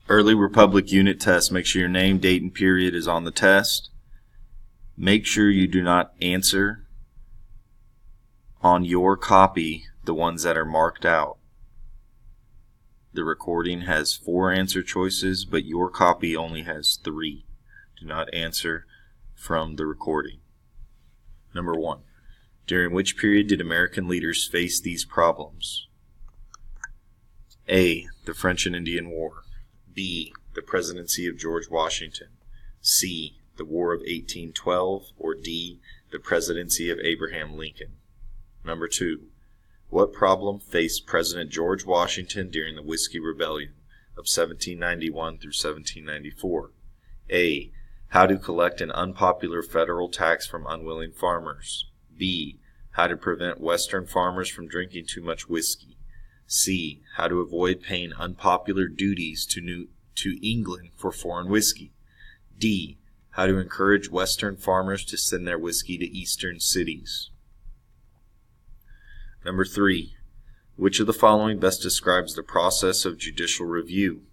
Early Republic unit test. Make sure your name, date, and period is on the test. Make sure you do not answer on your copy the ones that are marked out. The recording has 4 answer choices, but your copy only has 3. Do not answer from the recording. Number 1. During which period did American leaders face these problems? A. The French and Indian War. B. The presidency of George Washington. C. The War of 1812. Or D. The presidency of Abraham Lincoln. Number 2. What problem faced President George Washington during the Whiskey Rebellion of 1791 through 1794? A. How to collect an unpopular federal tax from unwilling farmers. B. How to prevent Western farmers from drinking too much whiskey. C. How to avoid paying unpopular duties to England for foreign whiskey. D. How to encourage Western farmers to send their whiskey to Eastern cities. Number 3. Which of the following best describes the process of judicial review?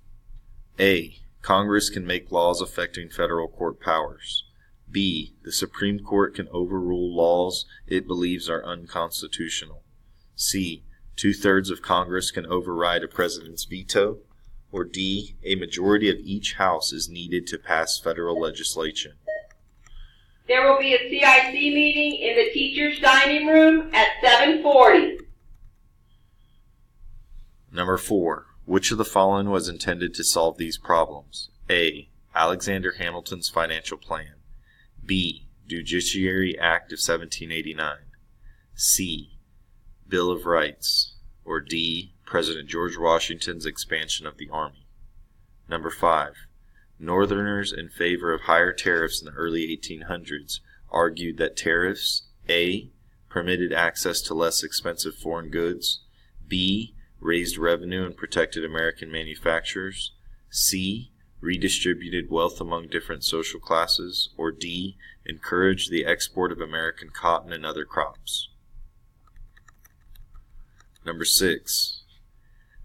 A. Congress can make laws affecting federal court powers. B. The Supreme Court can overrule laws it believes are unconstitutional. C. 2/3 of Congress can override a president's veto. Or D. A majority of each house is needed to pass federal legislation. There will be a CIC meeting in the teacher's dining room at 7:40. Number 4. Which of the following was intended to solve these problems? A. Alexander Hamilton's financial plan. B. Judiciary Act of 1789. C. Bill of Rights. Or D. President George Washington's expansion of the Army. Number 5. Northerners in favor of higher tariffs in the early 1800s argued that tariffs A. permitted access to less expensive foreign goods. B. Raised revenue and protected American manufacturers. C. Redistributed wealth among different social classes. Or D. Encouraged the export of American cotton and other crops. Number 6.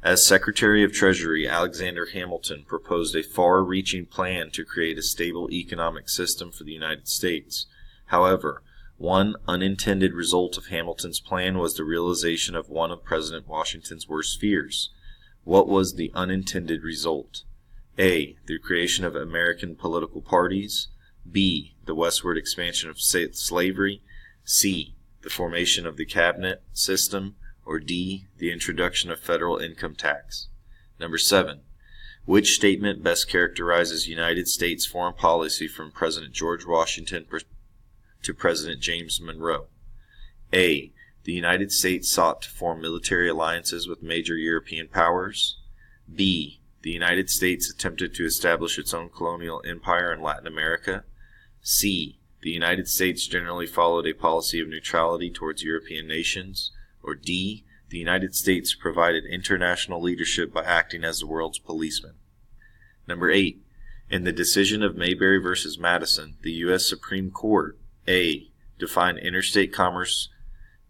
As Secretary of Treasury, Alexander Hamilton proposed a far-reaching plan to create a stable economic system for the United States. However, one unintended result of Hamilton's plan was the realization of one of President Washington's worst fears. What was the unintended result? A. The creation of American political parties. B. The westward expansion of slavery. C. The formation of the cabinet system. Or D. The introduction of federal income tax. Number 7. Which statement best characterizes United States foreign policy from President George Washington to President James Monroe? A. The United States sought to form military alliances with major European powers. B. The United States attempted to establish its own colonial empire in Latin America. C. The United States generally followed a policy of neutrality towards European nations. Or D. The United States provided international leadership by acting as the world's policeman. Number 8. In the decision of Mayberry v. Madison, the U.S. Supreme Court A. Defined interstate commerce.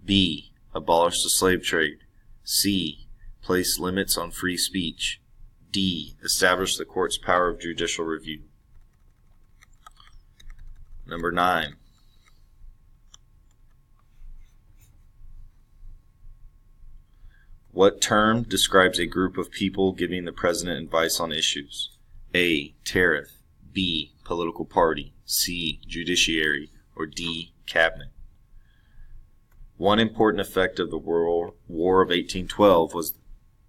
B. Abolished the slave trade. C. Placed limits on free speech. D. Established the court's power of judicial review. Number 9. What term describes a group of people giving the president advice on issues? A. Tariff. B. Political party. C. Judiciary. Or D. Cabinet. One important effect of the War of 1812 was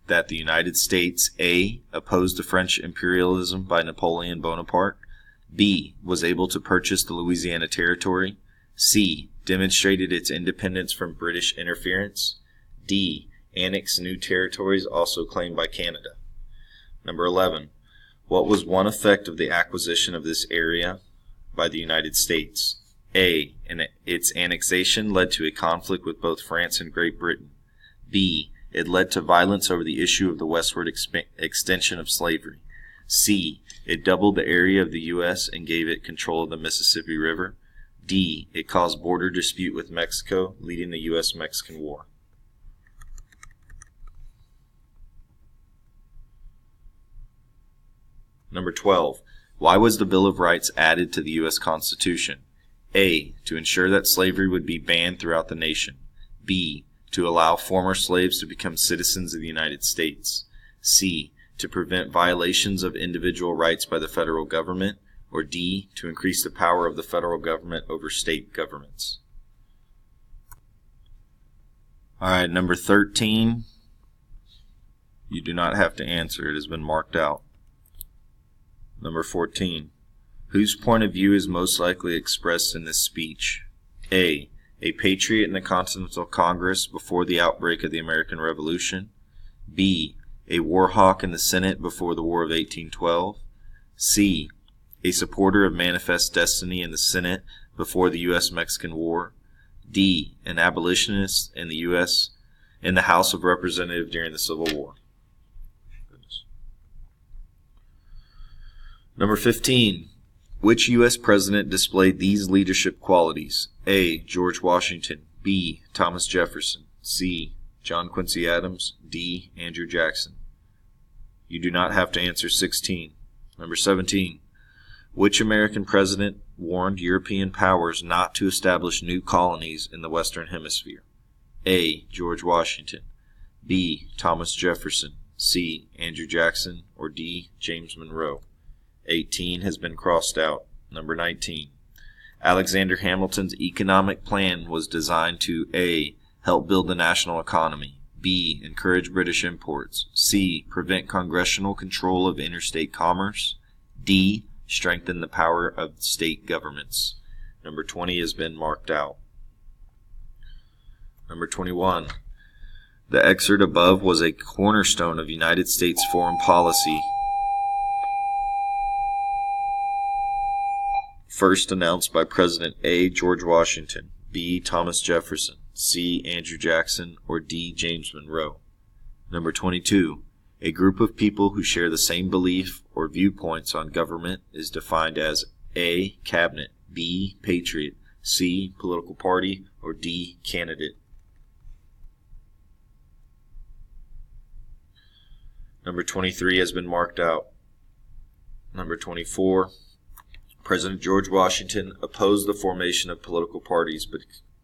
that the United States A. opposed the French imperialism by Napoleon Bonaparte. B. was able to purchase the Louisiana Territory. C. demonstrated its independence from British interference. D. annexed new territories also claimed by Canada. Number 11. What was one effect of the acquisition of this area by the United States? A. Its annexation led to a conflict with both France and Great Britain. B. It led to violence over the issue of the westward extension of slavery. C. It doubled the area of the U.S. and gave it control of the Mississippi River. D. It caused border dispute with Mexico, leading the U.S.-Mexican War. Number 12. Why was the Bill of Rights added to the U.S. Constitution? A. To ensure that slavery would be banned throughout the nation. B. To allow former slaves to become citizens of the United States. C. To prevent violations of individual rights by the federal government. Or D. To increase the power of the federal government over state governments. Alright, number 13. You do not have to answer. It has been marked out. Number 14. Whose point of view is most likely expressed in this speech? A. A patriot in the Continental Congress before the outbreak of the American Revolution. B. A war hawk in the Senate before the War of 1812. C. A supporter of Manifest Destiny in the Senate before the U.S.-Mexican War. D. An abolitionist in the House of Representatives during the Civil War. Number 15. Which U.S. president displayed these leadership qualities? A. George Washington. B. Thomas Jefferson. C. John Quincy Adams. D. Andrew Jackson. You do not have to answer 16. Number 17. Which American president warned European powers not to establish new colonies in the Western Hemisphere? A. George Washington. B. Thomas Jefferson. C. Andrew Jackson. Or D. James Monroe. 18 has been crossed out. Number 19. Alexander Hamilton's economic plan was designed to A. Help build the national economy. B. Encourage British imports. C. Prevent congressional control of interstate commerce. D. Strengthen the power of state governments. Number 20 has been marked out. Number 21. The excerpt above was a cornerstone of United States foreign policy, first announced by President A. George Washington, B. Thomas Jefferson, C. Andrew Jackson, or D. James Monroe. Number 22. A group of people who share the same belief or viewpoints on government is defined as A. Cabinet, B. Patriot, C. Political party, or D. Candidate. Number 23 has been marked out. Number 24. President George Washington opposed the formation of political parties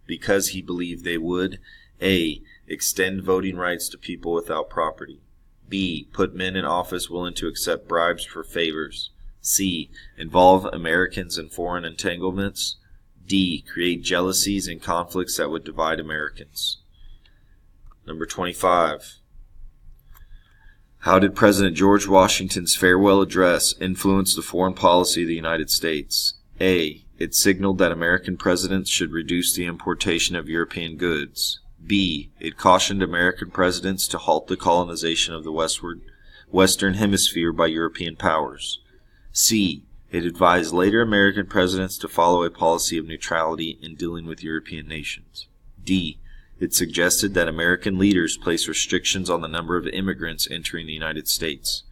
because he believed they would A. Extend voting rights to people without property. B. Put men in office willing to accept bribes for favors. C. Involve Americans in foreign entanglements. D. Create jealousies and conflicts that would divide Americans. Number 25. How did President George Washington's farewell address influence the foreign policy of the United States? A. It signaled that American presidents should reduce the importation of European goods. B. It cautioned American presidents to halt the colonization of the Western Hemisphere by European powers. C. It advised later American presidents to follow a policy of neutrality in dealing with European nations. D. It suggested that American leaders place restrictions on the number of immigrants entering the United States.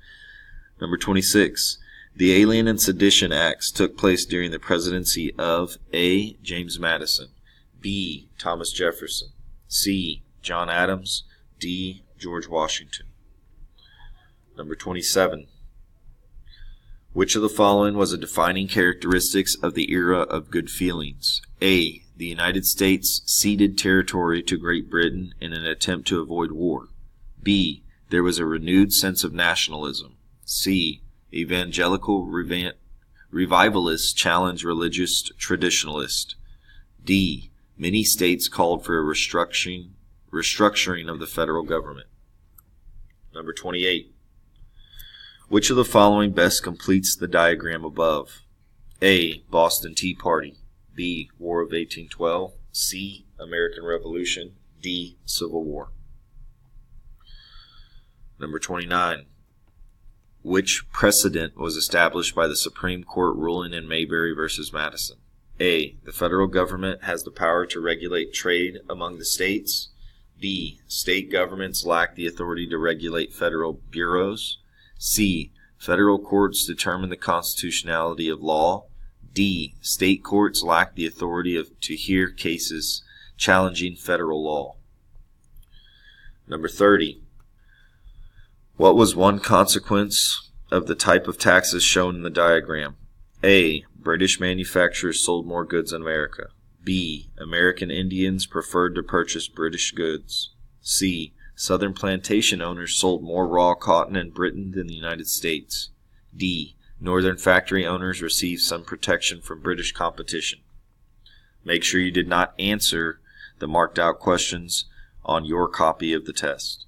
Number 26. The Alien and Sedition Acts took place during the presidency of A. James Madison, B. Thomas Jefferson, C. John Adams, D. George Washington. Number 27. Which of the following was a defining characteristics of the era of good feelings? A. The United States ceded territory to Great Britain in an attempt to avoid war. B. There was a renewed sense of nationalism. C. Evangelical revivalists challenged religious traditionalists. D. Many states called for a restructuring of the federal government. Number 28. Which of the following best completes the diagram above? A. Boston Tea Party. B. War of 1812. C. American Revolution. D. Civil War. Number 29. Which precedent was established by the Supreme Court ruling in Mayberry v. Madison? A. The federal government has the power to regulate trade among the states. B. State governments lack the authority to regulate federal bureaus. C. Federal courts determine the constitutionality of law. D. State courts lack the authority to hear cases challenging federal law. Number 30. What was one consequence of the type of taxes shown in the diagram. A. British manufacturers sold more goods in America. B. American Indians preferred to purchase British goods. C. Southern plantation owners sold more raw cotton in Britain than the United States. D. Northern factory owners received some protection from British competition. Make sure you did not answer the marked out questions on your copy of the test.